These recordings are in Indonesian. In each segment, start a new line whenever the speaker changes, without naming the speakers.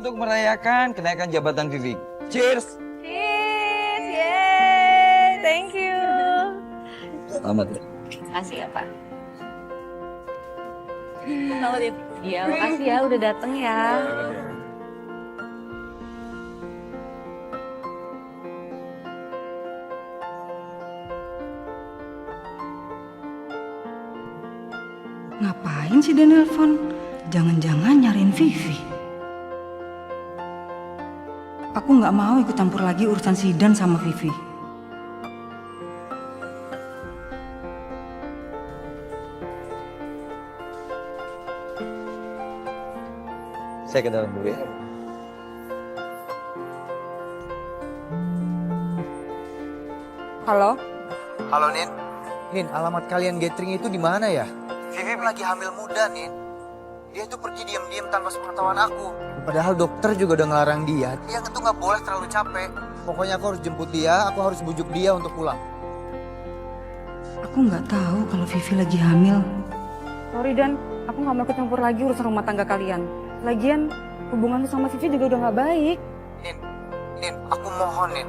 untuk merayakan kenaikan jabatan Vivi. Cheers!
Cheers! Yeay! Thank you!
Selamat ya.
Makasih ya, Pak. Iya, makasih ya udah dateng ya.
Ngapain sih dia nelpon? Jangan-jangan nyariin Vivi. Aku nggak mau ikut campur lagi urusan Sidan sama Vivi.
Saya ke dalam dulu ya.
Halo?
Halo, Nin. Nin, alamat kalian gathering itu di mana ya? Vivi lagi hamil muda, Nin. Dia tuh pergi diam-diam tanpa sepengetahuan aku. Padahal dokter juga udah ngelarang dia. Dia tuh nggak boleh terlalu capek. Pokoknya aku harus jemput dia, aku harus bujuk dia untuk pulang.
Aku nggak tahu kalau Vivi lagi hamil. Sorry Dan, aku nggak mau ikut campur lagi urusan rumah tangga kalian. Lagian hubungan lu sama Vivi juga udah nggak baik.
Nin, aku mohon, Nin.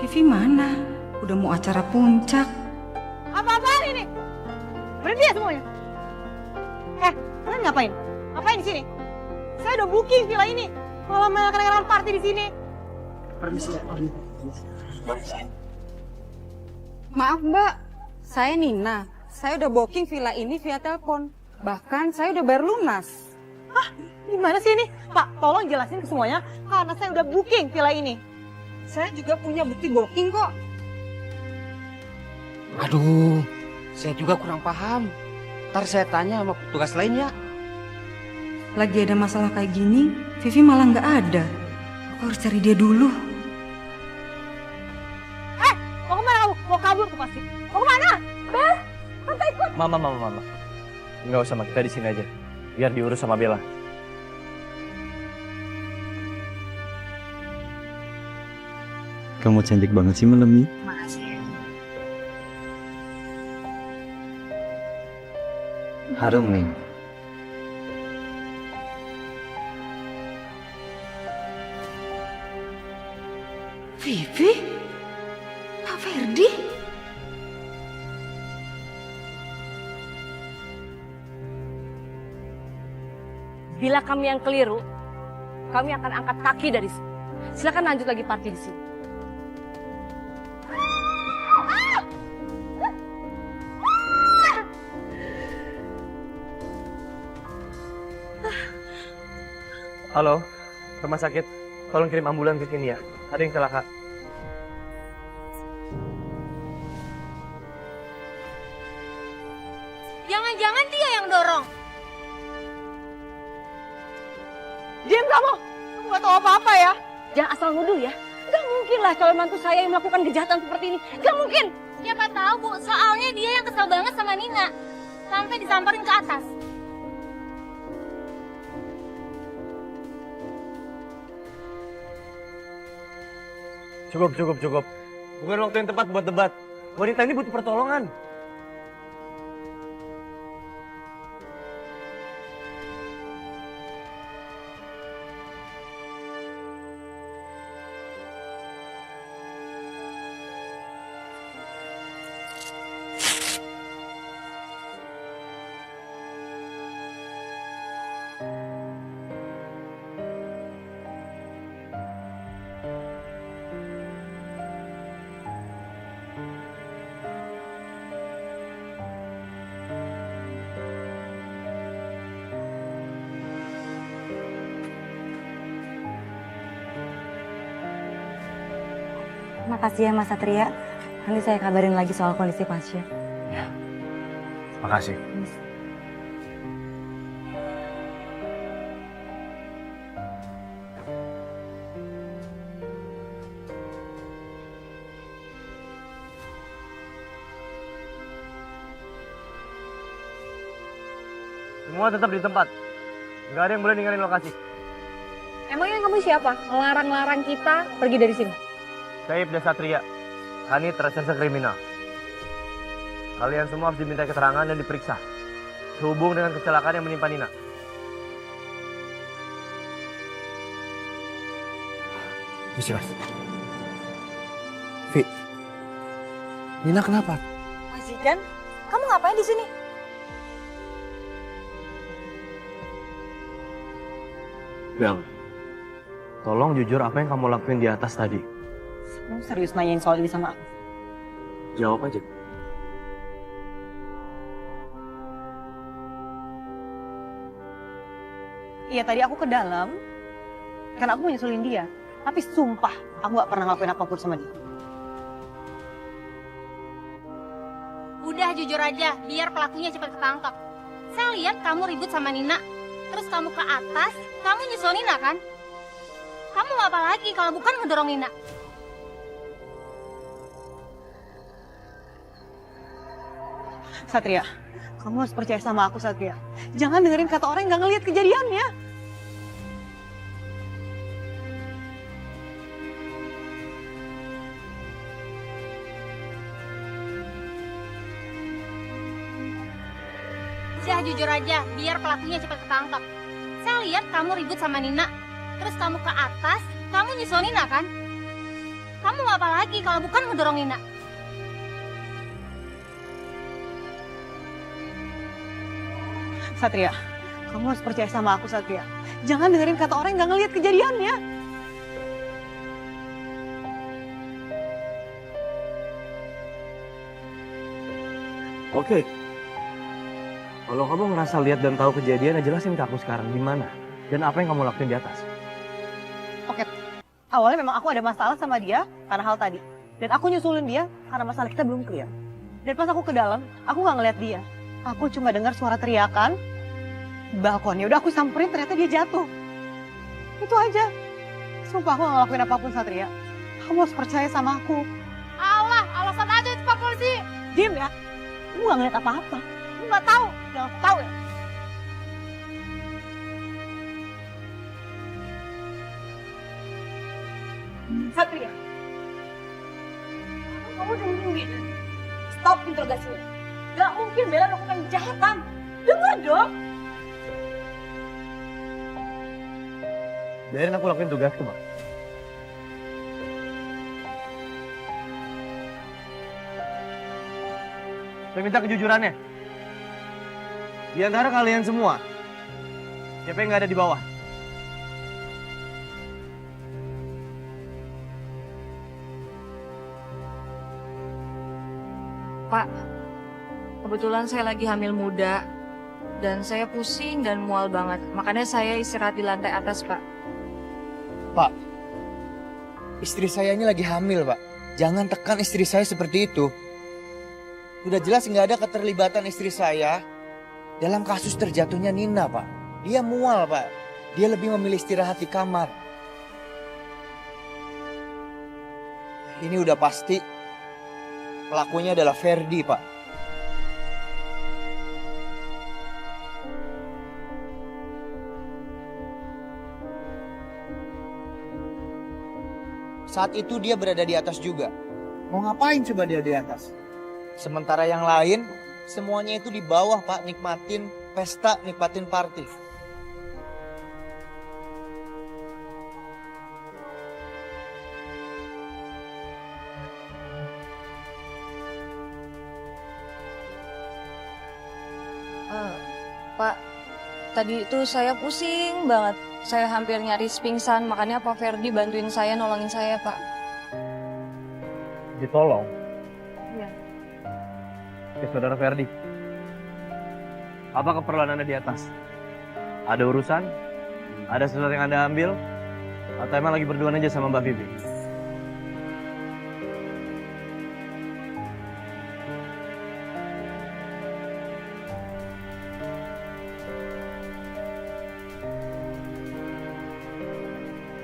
Vivi mana? Udah mau acara puncak.
Apa-apaan ini? Berhenti ya semuanya. Kalian ngapain? Ngapain di sini? Saya udah booking villa ini. Malah mengadakan party di sini.
Permisi ya.
Maaf Mbak, saya Nina. Saya udah booking villa ini via telepon. Bahkan saya udah bayar lunas.
Gimana sih ini? Pak, tolong jelasin ke semuanya. Karena saya udah booking villa ini.
Saya juga punya bukti booking kok.
Aduh, saya juga kurang paham. Ntar saya tanya sama petugas lain ya.
Lagi ada masalah kayak gini, Vivi malah nggak ada. Aku harus cari dia dulu.
Mau kemana kamu? Mau kabur tuh pasti. Mau kemana? Bel, tante ikut.
Mama. Nggak usah, kita di sini aja. Biar diurus sama Bella.
Kamu cantik banget sih malam ini.
Makasih ya.
Harum nih.
Vivi? Pak Ferdi?
Bila kami yang keliru, kami akan angkat kaki dari sini. Silakan lanjut lagi party di sini.
Halo, rumah sakit. Tolong kirim ambulan ke sini ya. Ada yang celaka.
Jangan-jangan dia yang dorong. Diam kamu. Kamu gak tahu apa-apa ya.
Jangan asal nuduh ya. Gak mungkin lah calon mantu saya yang melakukan kejahatan seperti ini. Gak mungkin.
Siapa tahu Bu, soalnya dia yang kesel banget sama Nina. Sampai disamperin ke atas.
Cukup. Bukan waktu yang tepat buat debat. Wanita ini butuh pertolongan.
Makasih ya Mas Satria. Nanti saya kabarin lagi soal kondisi pasien.
Ya, makasih. Semua tetap di tempat. Nggak ada yang boleh ninggalin lokasi.
Emangnya kamu siapa? Ngelarang-larang kita pergi dari sini.
Saya Ibda Satria, Kanit Reserse Kriminal. Kalian semua harus diminta keterangan dan diperiksa sehubung dengan kecelakaan yang menimpa Nina.
Misi mas. Vi, Nina kenapa?
Mas Zidan, kamu ngapain di sini?
Bel, tolong jujur apa yang kamu lakuin di atas tadi.
Kamu serius nanyain soal ini sama aku?
Jawab aja.
Iya, tadi aku ke dalam karena aku mau nyusulin dia. Tapi sumpah, aku gak pernah ngelakuin apapun sama dia.
Udah jujur aja, biar pelakunya cepat ketangkap. Saya lihat kamu ribut sama Nina, terus kamu ke atas, kamu nyusul Nina kan? Kamu mau apa lagi kalau bukan ngedorong Nina?
Satria, kamu harus percaya sama aku, Satria. Jangan dengerin kata orang yang gak ngeliat kejadiannya.
Udah jujur aja, biar pelakunya cepat ketangkap. Saya lihat kamu ribut sama Nina, terus kamu ke atas, kamu nyusul Nina kan? Kamu mau apa lagi kalau bukan ngedorong Nina?
Satria, kamu harus percaya sama aku, Satria. Jangan dengerin kata orang yang gak ngeliat kejadiannya.
Oke. Kalau kamu ngerasa lihat dan tahu kejadian, jelasin ke aku sekarang gimana dan apa yang kamu lakuin di atas.
Oke, awalnya memang aku ada masalah sama dia karena hal tadi. Dan aku nyusulin dia karena masalah kita belum clear. Dan pas aku ke dalam, aku gak ngeliat dia. Aku cuma dengar suara teriakan di balkon. Ya udah aku samperin, ternyata dia jatuh. Itu aja. Sumpah aku gak ngelakuin apapun, Satria. Kamu harus percaya sama aku.
Allah, alasan aja itu Pak Polisi.
Diam ya. Kamu gak ngeliat apa-apa. Kamu gak tahu. Jangan tahu ya. Satria. Kamu dengerin. Stop interogasinya. Gak mungkin Bella melakukan kejahatan. Dengar dong.
Biarin aku lakuin tugasku, Bang. Saya minta kejujurannya. Di antara kalian semua, siapa yang nggak ada di bawah?
Pak, kebetulan saya lagi hamil muda dan saya pusing dan mual banget. Makanya saya istirahat di lantai atas, Pak.
Pak, istri saya ini lagi hamil, Pak. Jangan tekan istri saya seperti itu. Udah jelas nggak ada keterlibatan istri saya dalam kasus terjatuhnya Nina, Pak. Dia mual, Pak. Dia lebih memilih istirahat di kamar. Ini udah pasti pelakunya adalah Ferdi, Pak. Saat itu dia berada di atas juga. Mau ngapain coba dia di atas? Sementara yang lain, semuanya itu di bawah, Pak. Nikmatin pesta, nikmatin party.
Pak, tadi itu saya pusing banget. Saya hampir nyaris pingsan, makanya Pak Ferdi bantuin saya, nolongin saya, Pak.
Ditolong?
Iya.
Oke, Saudara Ferdi. Apa keperluan Anda di atas? Ada urusan? Ada sesuatu yang Anda ambil? Atau emang lagi berduaan aja sama Mbak Vivi?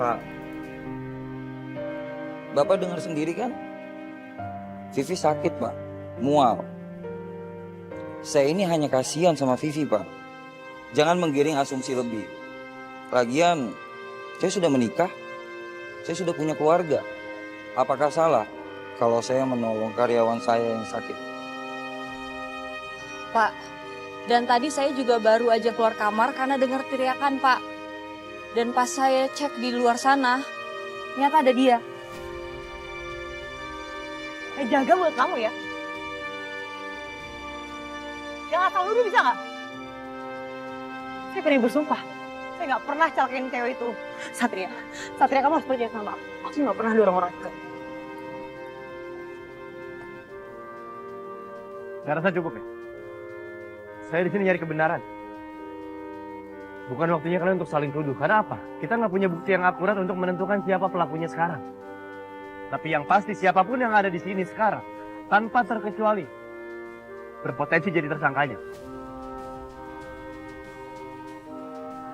Pak, Bapak dengar sendiri kan? Vivi sakit, Pak. Mual. Saya ini hanya kasihan sama Vivi, Pak. Jangan menggiring asumsi lebih. Lagian, saya sudah menikah. Saya sudah punya keluarga. Apakah salah kalau saya menolong karyawan saya yang sakit?
Pak, dan tadi saya juga baru aja keluar kamar karena dengar teriakan, Pak. Dan pas saya cek di luar sana, ternyata ada dia.
Jaga mulut kamu ya. Yang asal nuduh bisa nggak? Saya pernah bersumpah. Saya nggak pernah celakain cewek itu. Satria kamu harus percaya sama aku. Aku nggak pernah dorong orang itu.
Saya rasa cukup ya. Saya di sini nyari kebenaran. Bukan waktunya kalian untuk saling tuduh. Karena apa? Kita nggak punya bukti yang akurat untuk menentukan siapa pelakunya sekarang. Tapi yang pasti siapapun yang ada di sini sekarang, tanpa terkecuali, berpotensi jadi tersangkanya.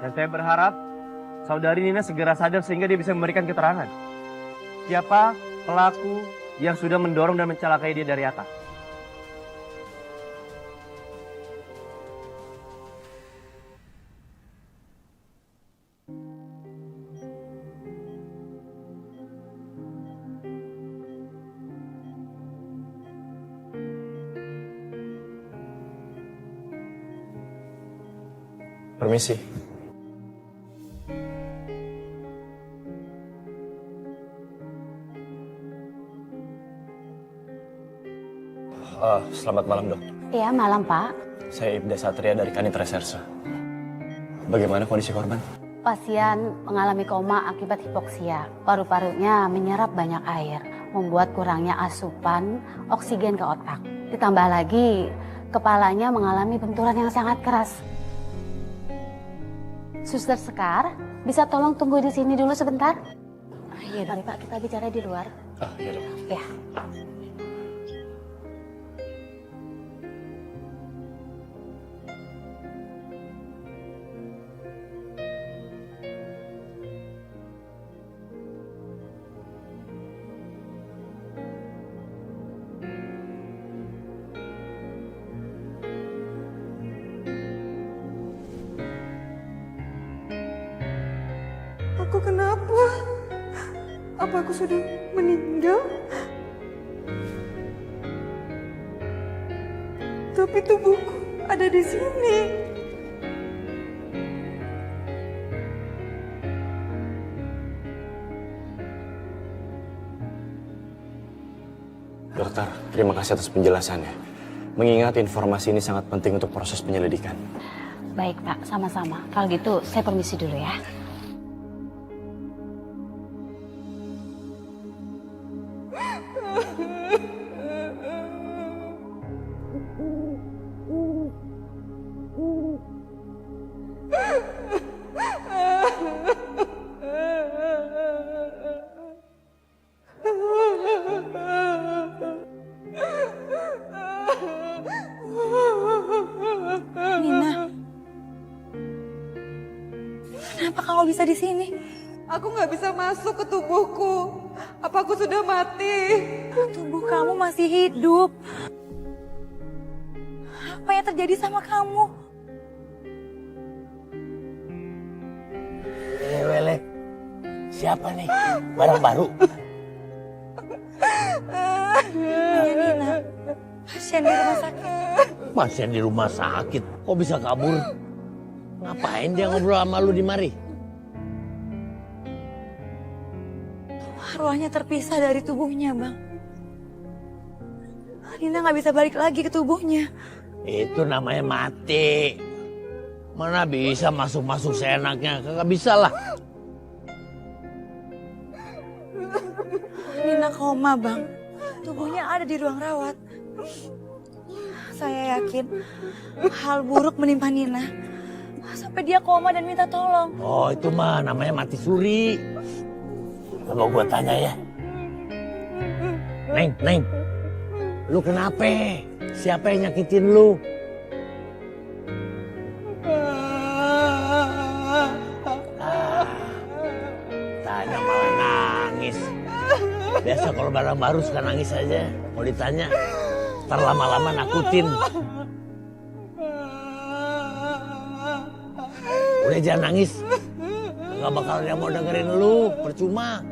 Dan saya berharap saudari Nina segera sadar sehingga dia bisa memberikan keterangan. Siapa pelaku yang sudah mendorong dan mencelakai dia dari atas. Permisi. Selamat malam, Dok.
Iya, malam, Pak.
Saya Ibda Satria dari Kanit Reserse. Bagaimana kondisi korban?
Pasien mengalami koma akibat hipoksia. Paru-parunya menyerap banyak air, membuat kurangnya asupan oksigen ke otak. Ditambah lagi, kepalanya mengalami benturan yang sangat keras. Suster Sekar, bisa tolong tunggu di sini dulu sebentar? Iya, mari Pak, kita bicara di luar.
Iya, Dok.
Ya.
Aku kenapa? Apa aku sudah meninggal? Tapi tubuhku ada di sini.
Dokter, terima kasih atas penjelasannya. Mengingat informasi ini sangat penting untuk proses penyelidikan.
Baik, Pak, sama-sama. Kalau gitu, saya permisi dulu ya.
Nina, kenapa kamu bisa di sini? Aku nggak bisa masuk ke tubuhku. Apa aku sudah mati? Tubuh kamu masih hidup. Apa yang terjadi sama kamu?
Wele, siapa nih? Barang baru?
Iya, Nina. Pasien di rumah sakit.
Pasien di rumah sakit, kok bisa kabur? Ngapain dia ngobrol sama lu di mari?
Arwahnya terpisah dari tubuhnya, Bang. Nina nggak bisa balik lagi ke tubuhnya.
Itu namanya mati. Mana bisa masuk-masuk seenaknya? Kagak bisa lah.
Nina koma, Bang. Tubuhnya ada di ruang rawat. Saya yakin hal buruk menimpa Nina. Sampai dia koma dan minta tolong.
Oh, itu mah namanya mati suri. Mau gua tanya ya. Neng. Lu kenapa? Siapa yang nyakitin lu? Tanya malah nangis. Biasa kalau barang baru suka nangis aja. Mau ditanya, ntar lama-lama nakutin. Udah jangan nangis. Gak bakal ada yang mau dengerin lu, percuma.